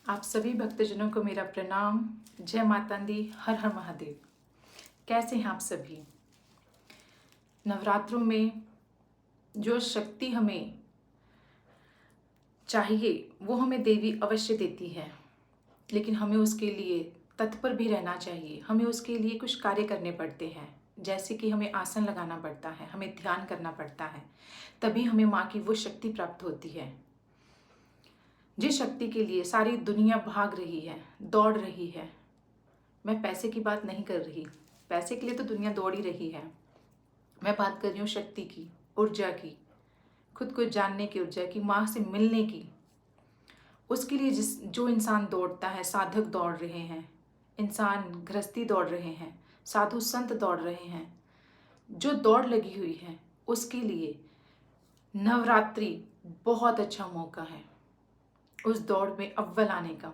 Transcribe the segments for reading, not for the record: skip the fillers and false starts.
आप सभी भक्तजनों को मेरा प्रणाम। जय माता दी, हर हर महादेव। कैसे हैं आप सभी? नवरात्रों में जो शक्ति हमें चाहिए वो हमें देवी अवश्य देती है, लेकिन हमें उसके लिए तत्पर भी रहना चाहिए। हमें उसके लिए कुछ कार्य करने पड़ते हैं, जैसे कि हमें आसन लगाना पड़ता है, हमें ध्यान करना पड़ता है, तभी हमें माँ की वो शक्ति प्राप्त होती है जिस शक्ति के लिए सारी दुनिया भाग रही है, दौड़ रही है। मैं पैसे की बात नहीं कर रही, पैसे के लिए तो दुनिया दौड़ ही रही है। मैं बात कर रही हूँ शक्ति की, ऊर्जा की, खुद को जानने की ऊर्जा की, माँ से मिलने की। उसके लिए जो इंसान दौड़ता है, साधक दौड़ रहे हैं, इंसान गृहस्थी दौड़ रहे हैं, साधु संत दौड़ रहे हैं, जो दौड़ लगी हुई है, उसके लिए नवरात्रि बहुत अच्छा मौका है उस दौड़ में अव्वल आने का।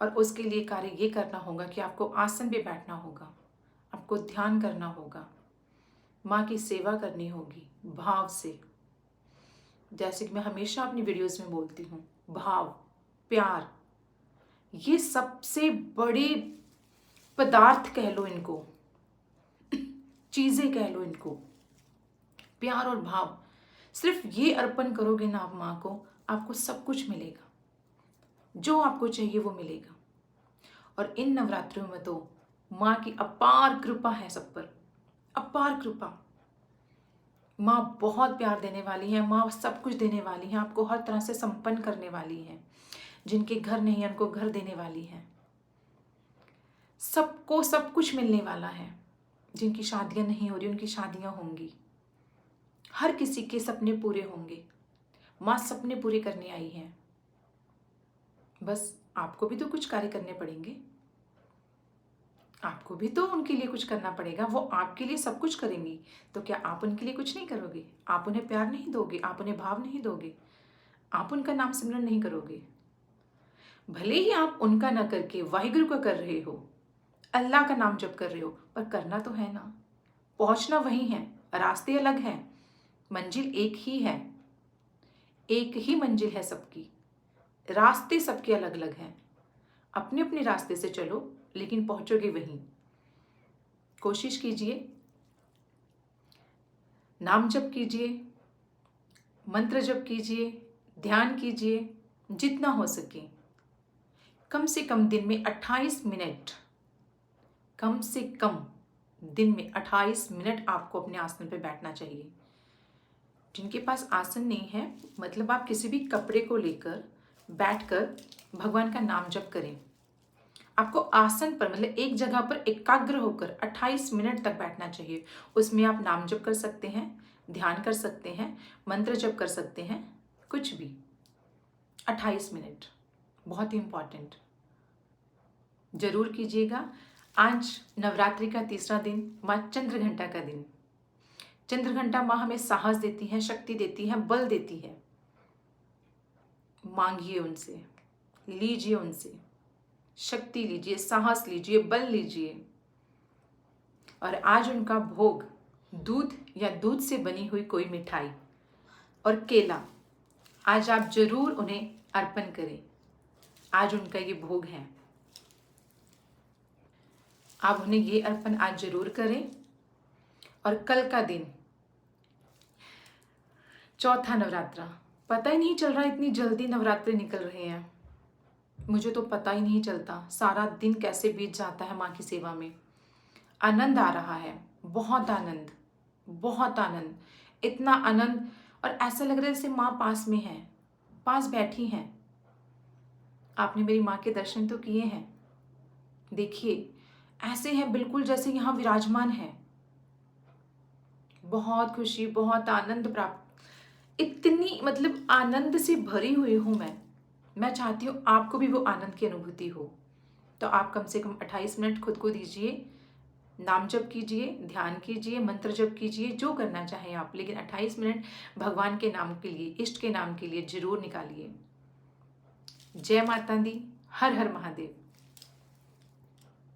और उसके लिए कार्य ये करना होगा कि आपको आसन पे बैठना होगा, आपको ध्यान करना होगा, माँ की सेवा करनी होगी भाव से। जैसे कि मैं हमेशा अपनी वीडियोस में बोलती हूँ, भाव, प्यार, ये सबसे बड़े पदार्थ कह लो इनको, चीज़ें कह लो इनको। प्यार और भाव, सिर्फ ये अर्पण करोगे ना आप माँ को, आपको सब कुछ मिलेगा, जो आपको चाहिए वो मिलेगा। और इन नवरात्रियों में तो माँ की अपार कृपा है सब पर, अपार कृपा। माँ बहुत प्यार देने वाली है, माँ सब कुछ देने वाली है, आपको हर तरह से संपन्न करने वाली है। जिनके घर नहीं है उनको घर देने वाली है, सबको सब कुछ मिलने वाला है। जिनकी शादियां नहीं हो रही उनकी शादियां होंगी, हर किसी के सपने पूरे होंगे। माँ सपने पूरे करने आई है। बस आपको भी तो कुछ कार्य करने पड़ेंगे, आपको भी तो उनके लिए कुछ करना पड़ेगा। वो आपके लिए सब कुछ करेंगी, तो क्या आप उनके लिए कुछ नहीं करोगे? आप उन्हें प्यार नहीं दोगे, आप उन्हें भाव नहीं दोगे, आप उनका नाम सिमरन नहीं करोगे? भले ही आप उनका न करके वाहिगुरु का कर रहे हो, अल्लाह का नाम जप कर रहे हो, पर करना तो है ना। पहुंचना वही है, रास्ते अलग हैं, मंजिल एक ही है, एक ही मंजिल है सबकी, रास्ते सबके अलग अलग हैं। अपने अपने रास्ते से चलो, लेकिन पहुंचोगे वहीं। कोशिश कीजिए, नाम जप कीजिए, मंत्र जप कीजिए, ध्यान कीजिए, जितना हो सके। कम से कम दिन में 28 मिनट, कम से कम दिन में 28 मिनट आपको अपने आसन पर बैठना चाहिए। जिनके पास आसन नहीं है, मतलब आप किसी भी कपड़े को लेकर बैठकर भगवान का नाम जप करें। आपको आसन पर, मतलब एक जगह पर एकाग्र होकर 28 मिनट तक बैठना चाहिए। उसमें आप नाम जप कर सकते हैं, ध्यान कर सकते हैं, मंत्र जप कर सकते हैं, कुछ भी। 28 मिनट बहुत ही इंपॉर्टेंट, जरूर कीजिएगा। आज नवरात्रि का तीसरा दिन, माँ चंद्रघंटा का दिन। चंद्रघंटा माँ हमें साहस देती है, शक्ति देती है, बल देती है। मांगिए उनसे, लीजिए उनसे, शक्ति लीजिए, साहस लीजिए, बल लीजिए। और आज उनका भोग दूध या दूध से बनी हुई कोई मिठाई और केला, आज आप जरूर उन्हें अर्पण करें। आज उनका ये भोग है, आप उन्हें ये अर्पण आज जरूर करें। और कल का दिन, चौथा नवरात्रा, पता ही नहीं चल रहा इतनी जल्दी नवरात्रे निकल रहे हैं। मुझे तो पता ही नहीं चलता सारा दिन कैसे बीत जाता है माँ की सेवा में। आनंद आ रहा है, बहुत आनंद, बहुत आनंद, इतना आनंद। और ऐसा लग रहा है जैसे माँ पास में है, पास बैठी हैं। आपने मेरी माँ के दर्शन तो किए हैं, देखिए ऐसे हैं बिल्कुल जैसे यहाँ विराजमान है। बहुत खुशी, बहुत आनंद प्राप्त, इतनी मतलब आनंद से भरी हुई हूँ मैं चाहती हूँ आपको भी वो आनंद की अनुभूति हो। तो आप कम से कम 28 मिनट खुद को दीजिए, नाम जप कीजिए, ध्यान कीजिए, मंत्र जप कीजिए, जो करना चाहें आप, लेकिन 28 मिनट भगवान के नाम के लिए, इष्ट के नाम के लिए जरूर निकालिए। जय माता दी, हर हर महादेव।